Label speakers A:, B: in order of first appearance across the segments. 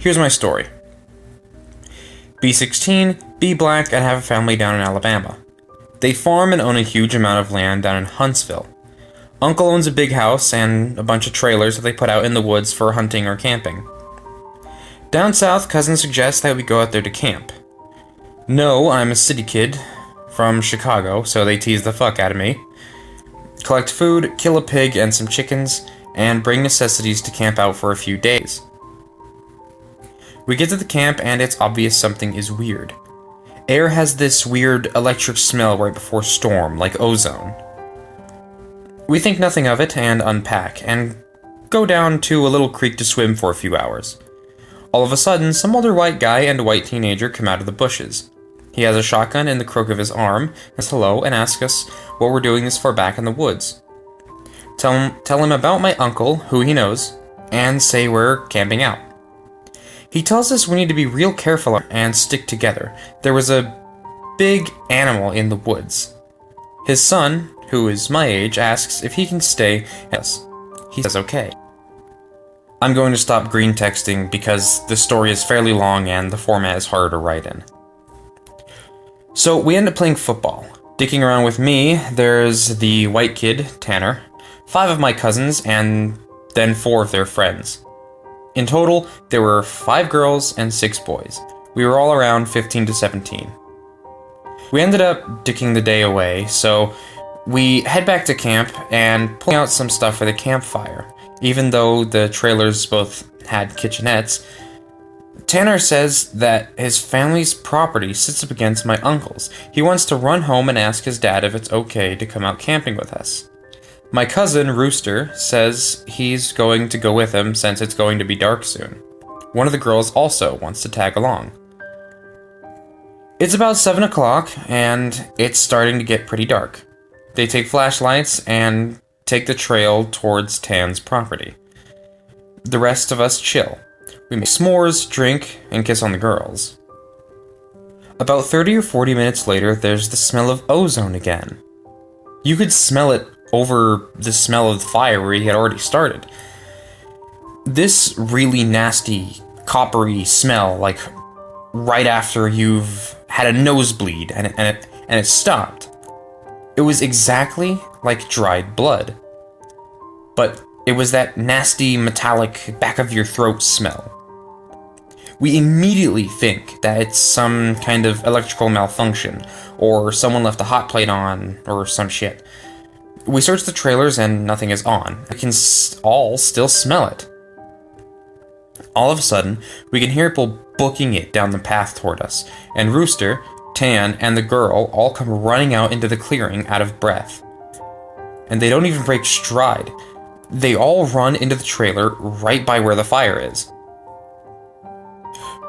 A: Here's my story. Be 16, be black, and have a family down in Alabama. They farm and own a huge amount of land down in Huntsville. Uncle owns a big house and a bunch of trailers that they put out in the woods for hunting or camping. Down south, cousin suggests that we go out there to camp. No, I'm a city kid from Chicago, so they tease the fuck out of me. Collect food, kill a pig and some chickens, and bring necessities to camp out for a few days. We get to the camp and it's obvious something is weird. Air has this weird electric smell right before storm, like ozone. We think nothing of it and unpack, and go down to a little creek to swim for a few hours. All of a sudden, some older white guy and a white teenager come out of the bushes. He has a shotgun in the crook of his arm, says hello, and asks us what we're doing this far back in the woods. Tell him about my uncle, who he knows, and say we're camping out. He tells us we need to be real careful and stick together. There was a big animal in the woods. His son, who is my age, asks if he can stay with us. He says okay. I'm going to stop green texting because the story is fairly long and the format is harder to write in. So we end up playing football. Dicking around with me, there's the white kid, Tanner, 5 of my cousins, and then 4 of their friends. In total, there were 5 girls and 6 boys. We were all around 15 to 17. We ended up dicking the day away, so we head back to camp and pull out some stuff for the campfire. Even though the trailers both had kitchenettes, Tanner says that his family's property sits up against my uncle's. He wants to run home and ask his dad if it's okay to come out camping with us. My cousin, Rooster, says he's going to go with him since it's going to be dark soon. One of the girls also wants to tag along. It's about 7 o'clock, and it's starting to get pretty dark. They take flashlights and take the trail towards Tan's property. The rest of us chill. We make s'mores, drink, and kiss on the girls. About 30 or 40 minutes later, there's the smell of ozone again. You could smell it over the smell of the fire where he had already started. This really nasty, coppery smell, like right after you've had a nosebleed and it stopped. It was exactly like dried blood. But it was that nasty, metallic, back of your throat smell. We immediately think that it's some kind of electrical malfunction, or someone left a hot plate on, or some shit. We search the trailers and nothing is on. We can all still smell it. All of a sudden, we can hear people booking it down the path toward us, and Rooster, Tan, and the girl all come running out into the clearing out of breath. And they don't even break stride. They all run into the trailer right by where the fire is.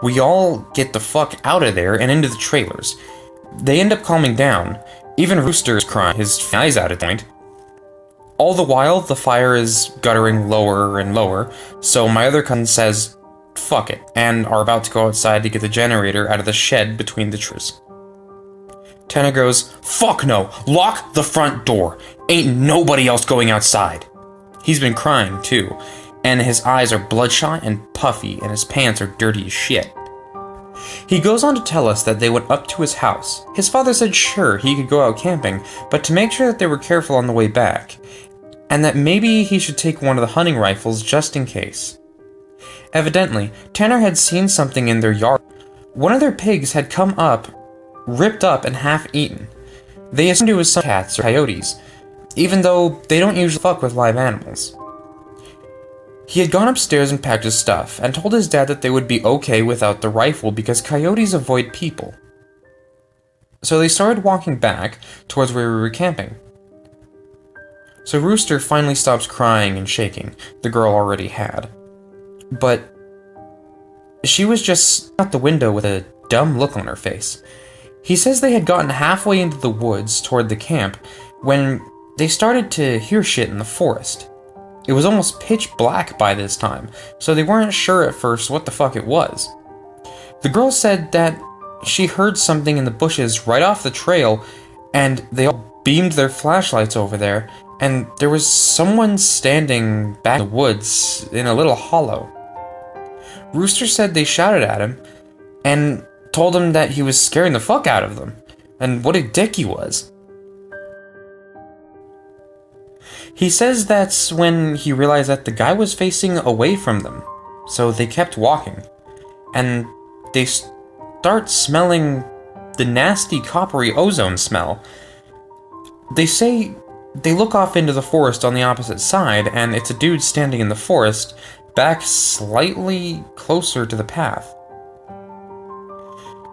A: We all get the fuck out of there and into the trailers. They end up calming down. Even Rooster is crying, his eyes out at point. All the while, the fire is guttering lower and lower, so my other cousin says, fuck it, and are about to go outside to get the generator out of the shed between the trees. Tanner goes, fuck no, lock the front door. Ain't nobody else going outside. He's been crying too, and his eyes are bloodshot and puffy, and his pants are dirty as shit. He goes on to tell us that they went up to his house. His father said sure, he could go out camping, but to make sure that they were careful on the way back, and that maybe he should take one of the hunting rifles just in case. Evidently, Tanner had seen something in their yard. One of their pigs had come up, ripped up and half eaten. They assumed it was some cats or coyotes, even though they don't usually fuck with live animals. He had gone upstairs and packed his stuff, and told his dad that they would be okay without the rifle because coyotes avoid people. So they started walking back towards where we were camping. So Rooster finally stops crying and shaking, the girl already had. But she was just out the window with a dumb look on her face. He says they had gotten halfway into the woods toward the camp when they started to hear shit in the forest. It was almost pitch black by this time, so they weren't sure at first what the fuck it was. The girl said that she heard something in the bushes right off the trail, and they all beamed their flashlights over there, and there was someone standing back in the woods in a little hollow. Rooster said they shouted at him and told him that he was scaring the fuck out of them, and what a dick he was. He says that's when he realized that the guy was facing away from them, so they kept walking, and they start smelling the nasty coppery ozone smell. They say they look off into the forest on the opposite side, and it's a dude standing in the forest, back slightly closer to the path.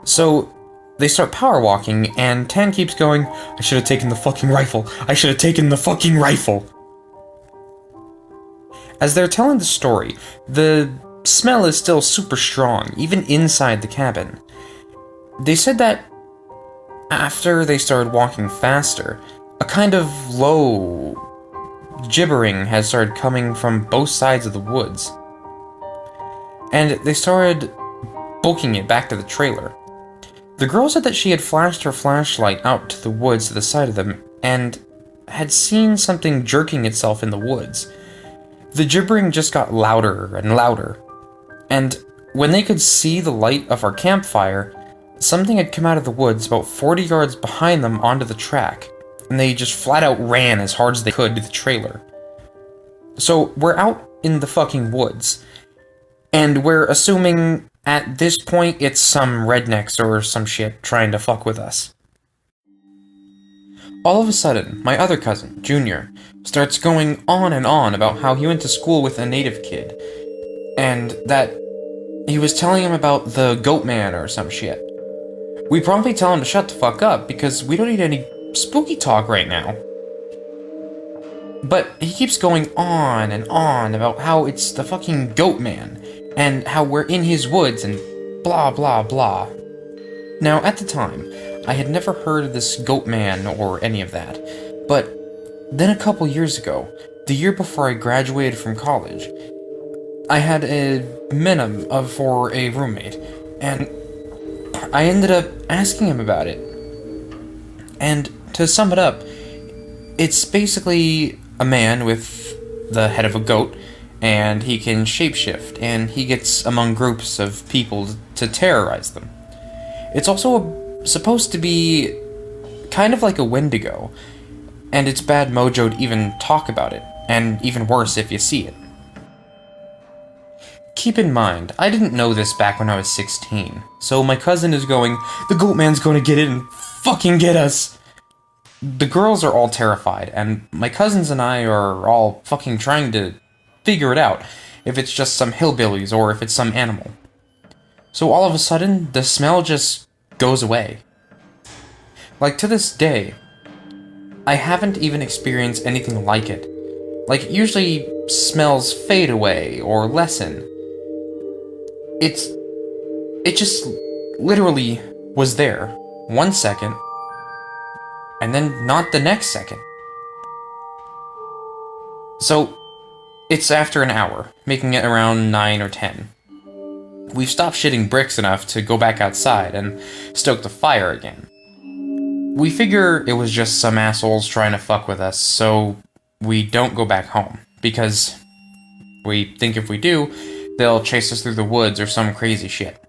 A: So they start power walking, and Tan keeps going, I should have taken the fucking rifle. I should have taken the fucking rifle. As they're telling the story, the smell is still super strong, even inside the cabin. They said that after they started walking faster, a kind of low gibbering has started coming from both sides of the woods. And they started booking it back to the trailer. The girl said that she had flashed her flashlight out to the woods to the side of them and had seen something jerking itself in the woods. The gibbering just got louder and louder, and when they could see the light of our campfire, something had come out of the woods about 40 yards behind them onto the track, and they just flat out ran as hard as they could to the trailer. So we're out in the fucking woods, and we're assuming at this point it's some rednecks or some shit trying to fuck with us. All of a sudden, my other cousin, Junior, starts going on and on about how he went to school with a native kid, and that he was telling him about the goatman or some shit. We promptly tell him to shut the fuck up, because we don't need any spooky talk right now. But he keeps going on and on about how it's the fucking goatman, and how we're in his woods, and blah blah blah. Now, at the time, I had never heard of this goatman or any of that, but then a couple years ago, the year before I graduated from college, I had a Minim for a roommate, and I ended up asking him about it. And to sum it up, it's basically a man with the head of a goat, and he can shapeshift, and he gets among groups of people to terrorize them. It's also supposed to be kind of like a Wendigo, and it's bad mojo to even talk about it, and even worse if you see it. Keep in mind, I didn't know this back when I was 16, so my cousin is going, the goatman's gonna get in and fucking get us! The girls are all terrified, and my cousins and I are all fucking trying to figure it out, if it's just some hillbillies or if it's some animal. So all of a sudden, the smell just goes away. Like, to this day, I haven't even experienced anything like it. Like, usually smells fade away or lessen. It just literally was there 1 second, and then not the next second. So, it's after an hour, making it around 9 or 10. We've stopped shitting bricks enough to go back outside and stoke the fire again. We figure it was just some assholes trying to fuck with us, so we don't go back home, because we think if we do, they'll chase us through the woods or some crazy shit.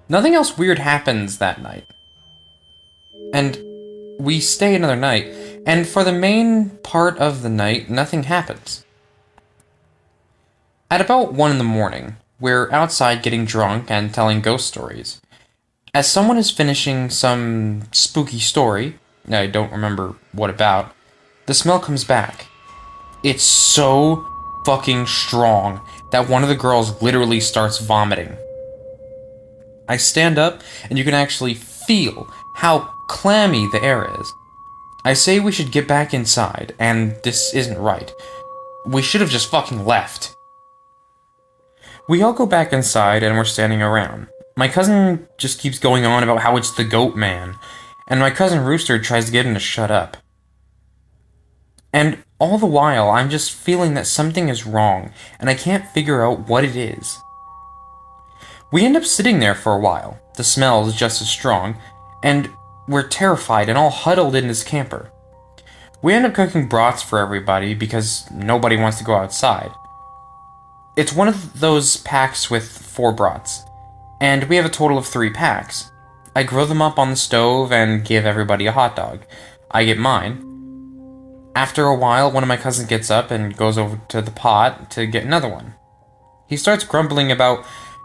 A: Nothing else weird happens that night. And we stay another night, and for the main part of the night, nothing happens. At about 1 in the morning, we're outside getting drunk and telling ghost stories. As someone is finishing some spooky story, I don't remember what about, the smell comes back. It's so fucking strong that one of the girls literally starts vomiting. I stand up, and you can actually feel how clammy the air is. I say we should get back inside, and this isn't right. We should have just fucking left. We all go back inside, and we're standing around. My cousin just keeps going on about how it's the goat man, and my cousin Rooster tries to get him to shut up. And all the while, I'm just feeling that something is wrong, and I can't figure out what it is. We end up sitting there for a while. The smell is just as strong, and we're terrified and all huddled in this camper. We end up cooking broths for everybody because nobody wants to go outside. It's one of those packs with 4 brats, and we have a total of 3 packs. I grill them up on the stove and give everybody a hot dog. I get mine. After a while, one of my cousins gets up and goes over to the pot to get another one. He starts grumbling about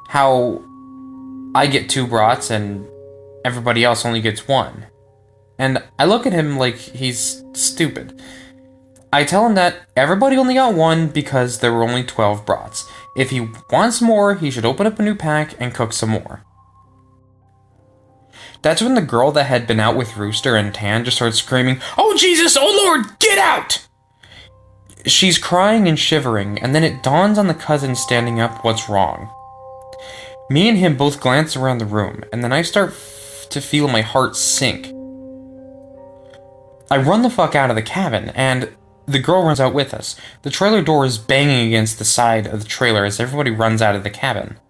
A: how I get 2 brats and everybody else only gets 1. And I look at him like he's stupid. I tell him that everybody only got 1 because there were only 12 brats. If he wants more, he should open up a new pack and cook some more. That's when the girl that had been out with Rooster and Tan just starts screaming, "Oh Jesus, oh Lord, get out!" She's crying and shivering, and then it dawns on the cousin standing up what's wrong. Me and him both glance around the room, and then I start to feel my heart sink. I run the fuck out of the cabin, and the girl runs out with us. The trailer door is banging against the side of the trailer as everybody runs out of the cabin.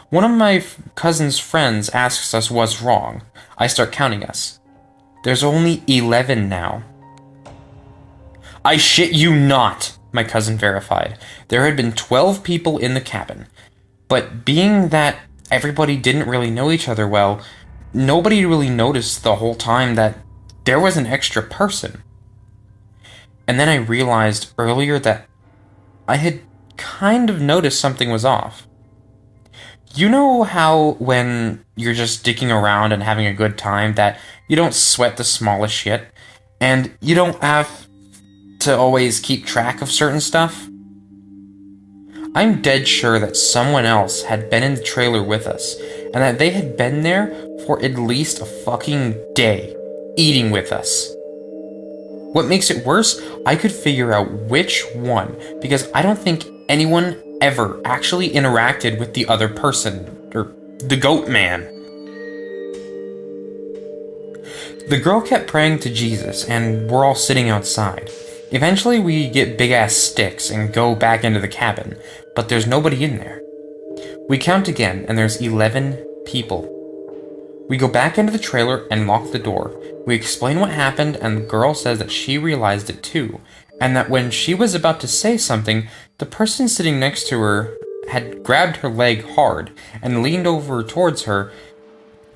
A: One of my cousin's friends asks us what's wrong. I start counting us. There's only 11 now. I shit you not, my cousin verified. There had been 12 people in the cabin. But being that everybody didn't really know each other well, nobody really noticed the whole time that there was an extra person. And then I realized earlier that I had kind of noticed something was off. You know how when you're just dicking around and having a good time that you don't sweat the smallest shit, and you don't have to always keep track of certain stuff? I'm dead sure that someone else had been in the trailer with us, and that they had been there for at least a fucking day, eating with us. What makes it worse, I could figure out which one, because I don't think anyone ever actually interacted with the other person, or the goatman. The girl kept praying to Jesus, and we're all sitting outside. Eventually we get big-ass sticks and go back into the cabin, but there's nobody in there. We count again, and there's 11 people. We go back into the trailer and lock the door. We explain what happened, and the girl says that she realized it too, and that when she was about to say something, the person sitting next to her had grabbed her leg hard and leaned over towards her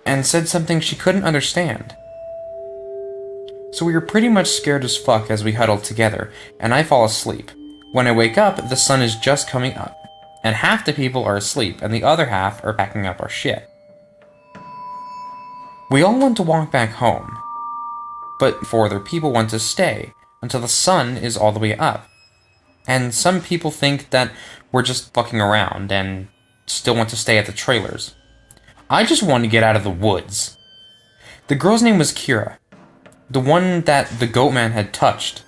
A: and said something she couldn't understand. So we were pretty much scared as fuck as we huddled together, and I fall asleep. When I wake up, the sun is just coming up, and half the people are asleep, and the other half are packing up our shit. We all want to walk back home, but 4 other people want to stay until the sun is all the way up. And some people think that we're just fucking around and still want to stay at the trailers. I just want to get out of the woods. The girl's name was Kira, the one that the goatman had touched.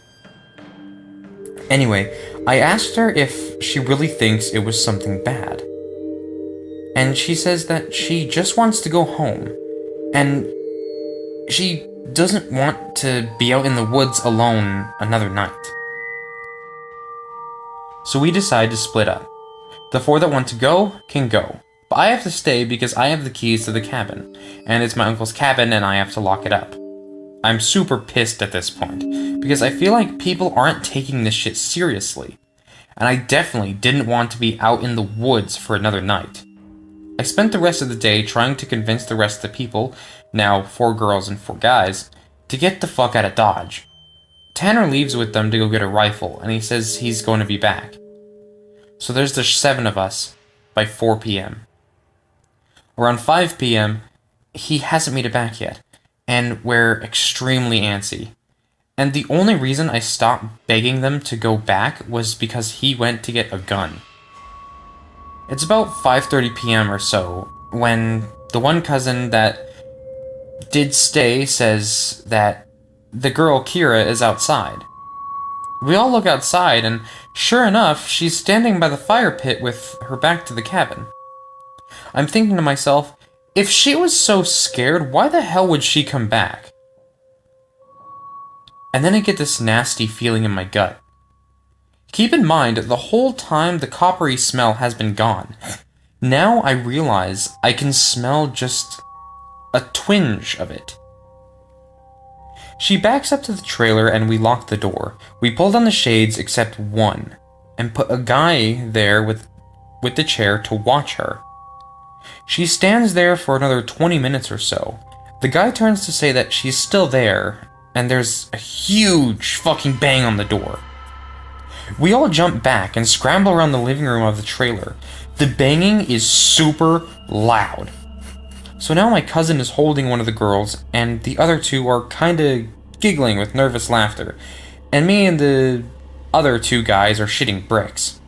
A: Anyway, I asked her if she really thinks it was something bad. And she says that she just wants to go home, and she doesn't want to be out in the woods alone another night. So we decide to split up. The 4 that want to go can go, but I have to stay because I have the keys to the cabin, and it's my uncle's cabin and I have to lock it up. I'm super pissed at this point, because I feel like people aren't taking this shit seriously, and I definitely didn't want to be out in the woods for another night. I spent the rest of the day trying to convince the rest of the people, now 4 girls and 4 guys, to get the fuck out of Dodge. Tanner leaves with them to go get a rifle, and he says he's going to be back. So there's the 7 of us by 4 p.m. Around 5 p.m., he hasn't made it back yet, and we're extremely antsy. And the only reason I stopped begging them to go back was because he went to get a gun. It's about 5:30 p.m. or so, when the one cousin that did stay says that the girl Kira is outside. We all look outside, and sure enough, she's standing by the fire pit with her back to the cabin. I'm thinking to myself, if she was so scared, why the hell would she come back? And then I get this nasty feeling in my gut. Keep in mind, the whole time the coppery smell has been gone. Now I realize I can smell just a twinge of it. She backs up to the trailer and we lock the door. We pull down the shades except one. and put a guy there with the chair to watch her. She stands there for another 20 minutes or so. The guy turns to say that she's still there, and there's a huge fucking bang on the door. We all jump back and scramble around the living room of the trailer. The banging is super loud. So now my cousin is holding one of the girls, and the other two are kinda giggling with nervous laughter, and me and the other two guys are shitting bricks.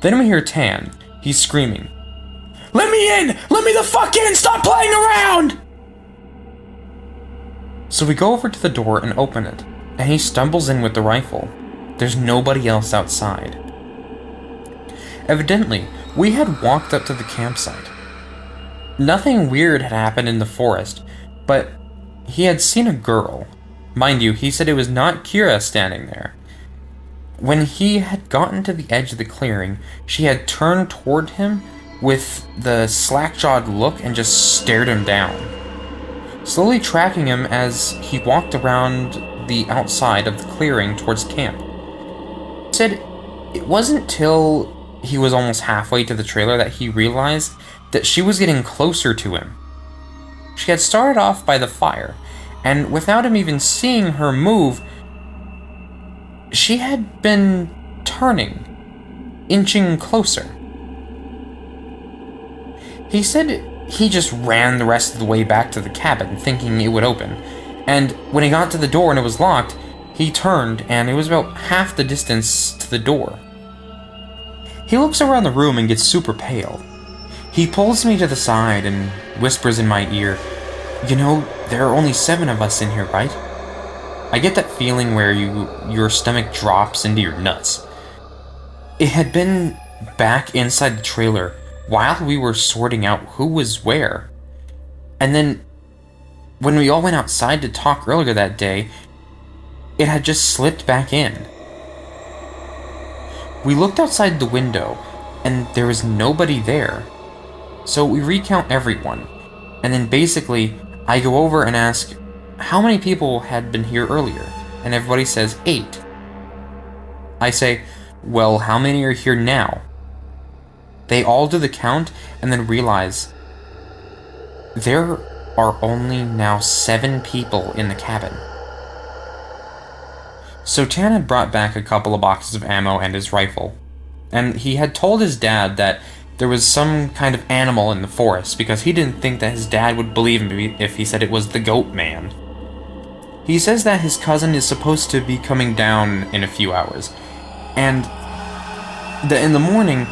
A: Then we hear Tan. He's screaming, "Let me in! Let me the fuck in! Stop playing around!" So we go over to the door and open it, and he stumbles in with the rifle. There's nobody else outside. Evidently, we had walked up to the campsite. Nothing weird had happened in the forest, but he had seen a girl. Mind you, he said it was not Kira standing there. When he had gotten to the edge of the clearing, she had turned toward him with the slack-jawed look and just stared him down, slowly tracking him as he walked around the outside of the clearing towards camp. He said it wasn't till he was almost halfway to the trailer that he realized that she was getting closer to him. She had started off by the fire, and without him even seeing her move, she had been turning, inching closer. He said he just ran the rest of the way back to the cabin, thinking it would open, and when he got to the door and it was locked, he turned, and it was about half the distance to the door. He looks around the room and gets super pale. He pulls me to the side and whispers in my ear, "You know, there are only 7 of us in here, right?" I get that feeling where your stomach drops into your nuts. It had been back inside the trailer while we were sorting out who was where. And then, when we all went outside to talk earlier that day, it had just slipped back in. We looked outside the window, and there was nobody there. So we recount everyone, and then basically, I go over and ask how many people had been here earlier, and everybody says 8. I say, "Well, how many are here now?" They all do the count, and then realize there are only now 7 people in the cabin. So Tan had brought back a couple of boxes of ammo and his rifle, and he had told his dad that there was some kind of animal in the forest because he didn't think that his dad would believe him if he said it was the goatman. He says that his cousin is supposed to be coming down in a few hours, and that in the morning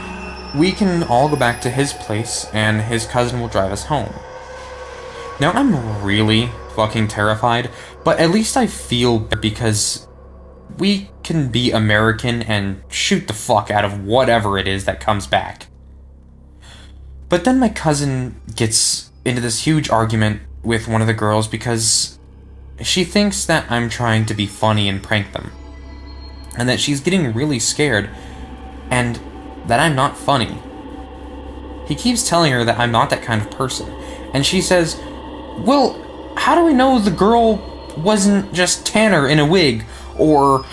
A: we can all go back to his place and his cousin will drive us home. Now I'm really fucking terrified, but at least I feel because we can be American and shoot the fuck out of whatever it is that comes back. But then my cousin gets into this huge argument with one of the girls because she thinks that I'm trying to be funny and prank them, and that she's getting really scared, and that I'm not funny. He keeps telling her that I'm not that kind of person, and she says, "Well, how do we know the girl wasn't just Tanner in a wig? Or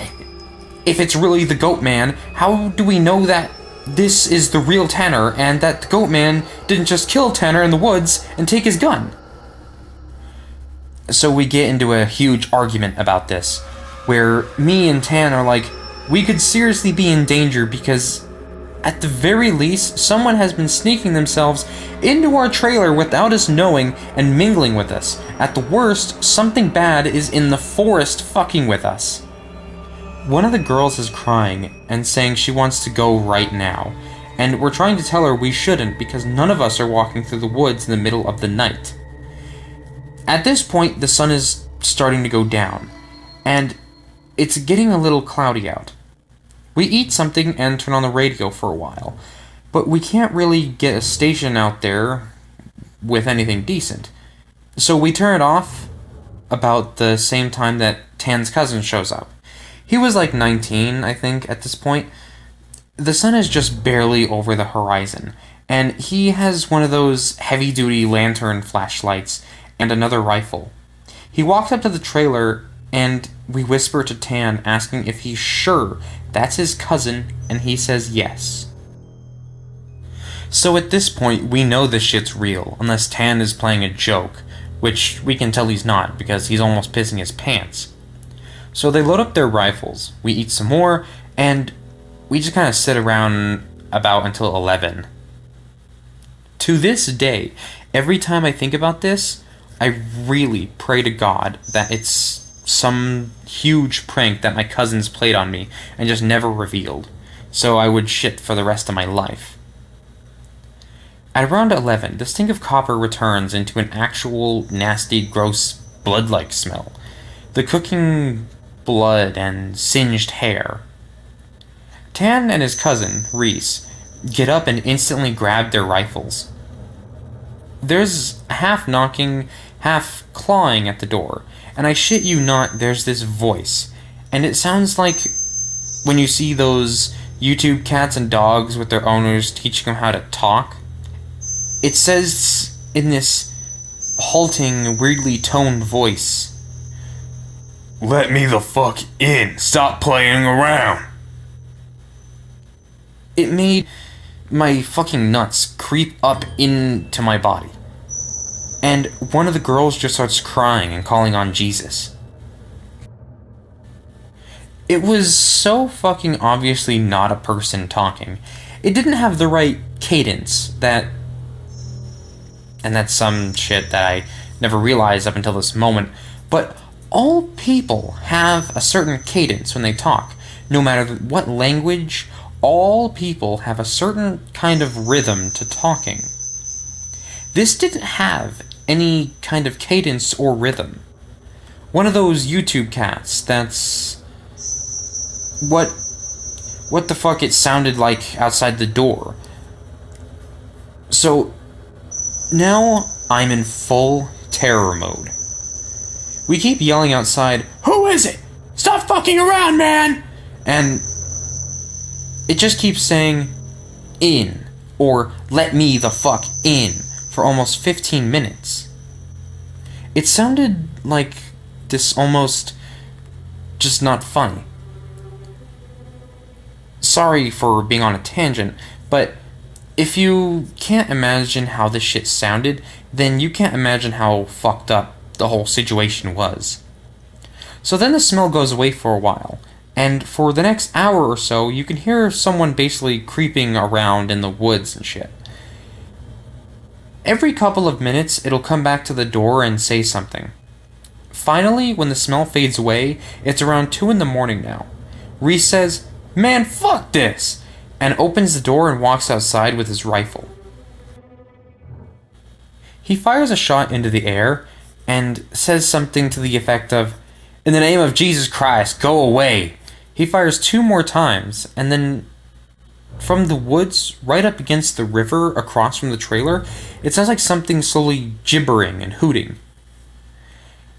A: if it's really the Goatman, how do we know that this is the real Tanner and that the Goatman didn't just kill Tanner in the woods and take his gun?" So we get into a huge argument about this, where me and Tan are like, we could seriously be in danger because at the very least, someone has been sneaking themselves into our trailer without us knowing and mingling with us. At the worst, something bad is in the forest fucking with us. One of the girls is crying and saying she wants to go right now, and we're trying to tell her we shouldn't because none of us are walking through the woods in the middle of the night. At this point, the sun is starting to go down, and it's getting a little cloudy out. We eat something and turn on the radio for a while, but we can't really get a station out there with anything decent. So we turn it off about the same time that Tan's cousin shows up. He was like 19, I think, at this point. The sun is just barely over the horizon, and he has one of those heavy-duty lantern flashlights and another rifle. He walked up to the trailer and we whisper to Tan asking if he's sure that's his cousin, and he says yes. So at this point, we know this shit's real, unless Tan is playing a joke, which we can tell he's not, because he's almost pissing his pants. So they load up their rifles, we eat some more, and we just kind of sit around about until 11. To this day, every time I think about this, I really pray to God that it's some huge prank that my cousins played on me and just never revealed, so I would shit for the rest of my life. At around 11, the stink of copper returns into an actual nasty, gross, blood-like smell. The cooking blood and singed hair. Tan and his cousin, Reese, get up and instantly grab their rifles. There's half knocking, half clawing at the door, and I shit you not, there's this voice, and it sounds like when you see those YouTube cats and dogs with their owners teaching them how to talk. It says in this halting, weirdly toned voice, "Let me the fuck in, stop playing around." It made my fucking nuts creep up into my body. And one of the girls just starts crying and calling on Jesus. It was so fucking obviously not a person talking. It didn't have the right cadence and that's some shit that I never realized up until this moment, but all people have a certain cadence when they talk. No matter what language, all people have a certain kind of rhythm to talking. This didn't have any kind of cadence or rhythm. One of those YouTube cats that's what the fuck it sounded like outside the door. So now I'm in full terror mode. We keep yelling outside, "Who is it? Stop fucking around, man!" And it just keeps saying, "In," or "Let me the fuck in," for almost 15 minutes. It sounded like this almost just not funny. Sorry for being on a tangent, but if you can't imagine how this shit sounded, then you can't imagine how fucked up the whole situation was. So then the smell goes away for a while, and for the next hour or so, you can hear someone basically creeping around in the woods and shit. Every couple of minutes, it'll come back to the door and say something. Finally, when the smell fades away, it's around 2 in the morning now. Reese says, "Man, fuck this!" and opens the door and walks outside with his rifle. He fires a shot into the air and says something to the effect of, "In the name of Jesus Christ, go away." He fires 2 more times, and then from the woods right up against the river across from the trailer, it sounds like something slowly gibbering and hooting.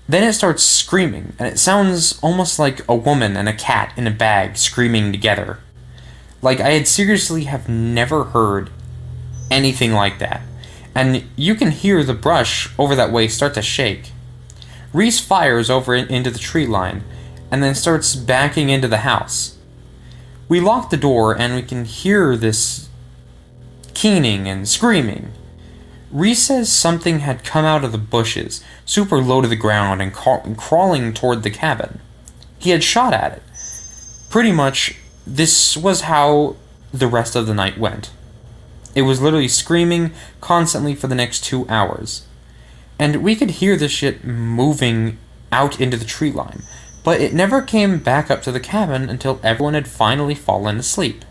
A: Then it starts screaming, and it sounds almost like a woman and a cat in a bag screaming together. Like, I had seriously have never heard anything like that. And you can hear the brush over that way start to shake. Reese fires over into the tree line, and then starts backing into the house. We lock the door, and we can hear this keening and screaming. Reese says something had come out of the bushes, super low to the ground, and crawling toward the cabin. He had shot at it. Pretty much, this was how the rest of the night went. It was literally screaming constantly for the next 2 hours. And we could hear the shit moving out into the tree line, but it never came back up to the cabin until everyone had finally fallen asleep.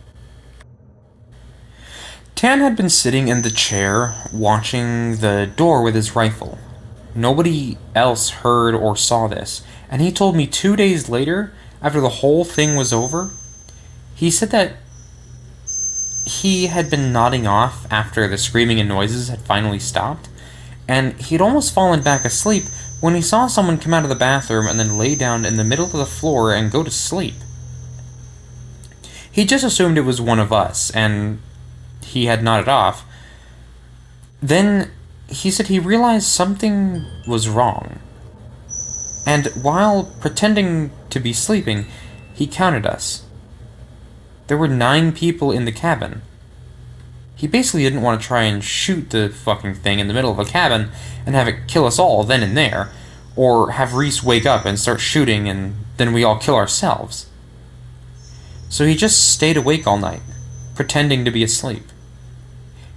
A: Tan had been sitting in the chair, watching the door with his rifle. Nobody else heard or saw this, and he told me 2 days later, after the whole thing was over, he said that he had been nodding off after the screaming and noises had finally stopped, and he'd almost fallen back asleep when he saw someone come out of the bathroom and then lay down in the middle of the floor and go to sleep. He just assumed it was one of us, and he had nodded off. Then he said he realized something was wrong. And while pretending to be sleeping, he counted us. There were 9 people in the cabin. He basically didn't want to try and shoot the fucking thing in the middle of a cabin and have it kill us all then and there, or have Reese wake up and start shooting and then we all kill ourselves. So he just stayed awake all night, pretending to be asleep.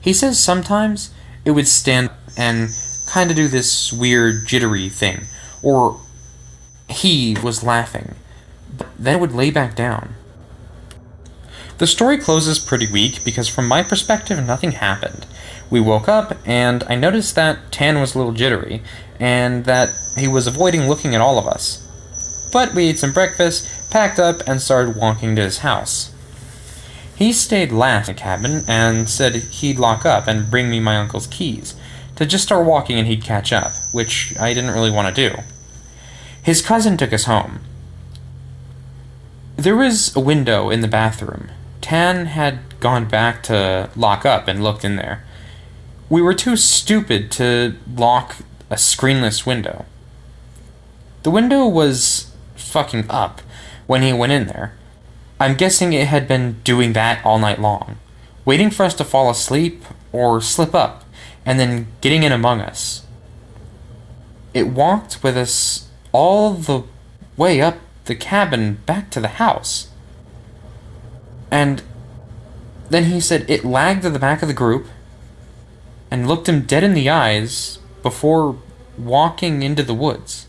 A: He says sometimes it would stand and kind of do this weird jittery thing, or he was laughing, but then it would lay back down. The story closes pretty weak because from my perspective nothing happened. We woke up and I noticed that Tan was a little jittery and that he was avoiding looking at all of us. But we ate some breakfast, packed up, and started walking to his house. He stayed last in the cabin and said he'd lock up and bring me my uncle's keys to just start walking and he'd catch up, which I didn't really want to do. His cousin took us home. There was a window in the bathroom. Tan had gone back to lock up and looked in there. We were too stupid to lock a screenless window. The window was fucking up when he went in there. I'm guessing it had been doing that all night long, waiting for us to fall asleep or slip up, and then getting in among us. It walked with us all the way up the cabin back to the house. And then he said it lagged to the back of the group and looked him dead in the eyes before walking into the woods.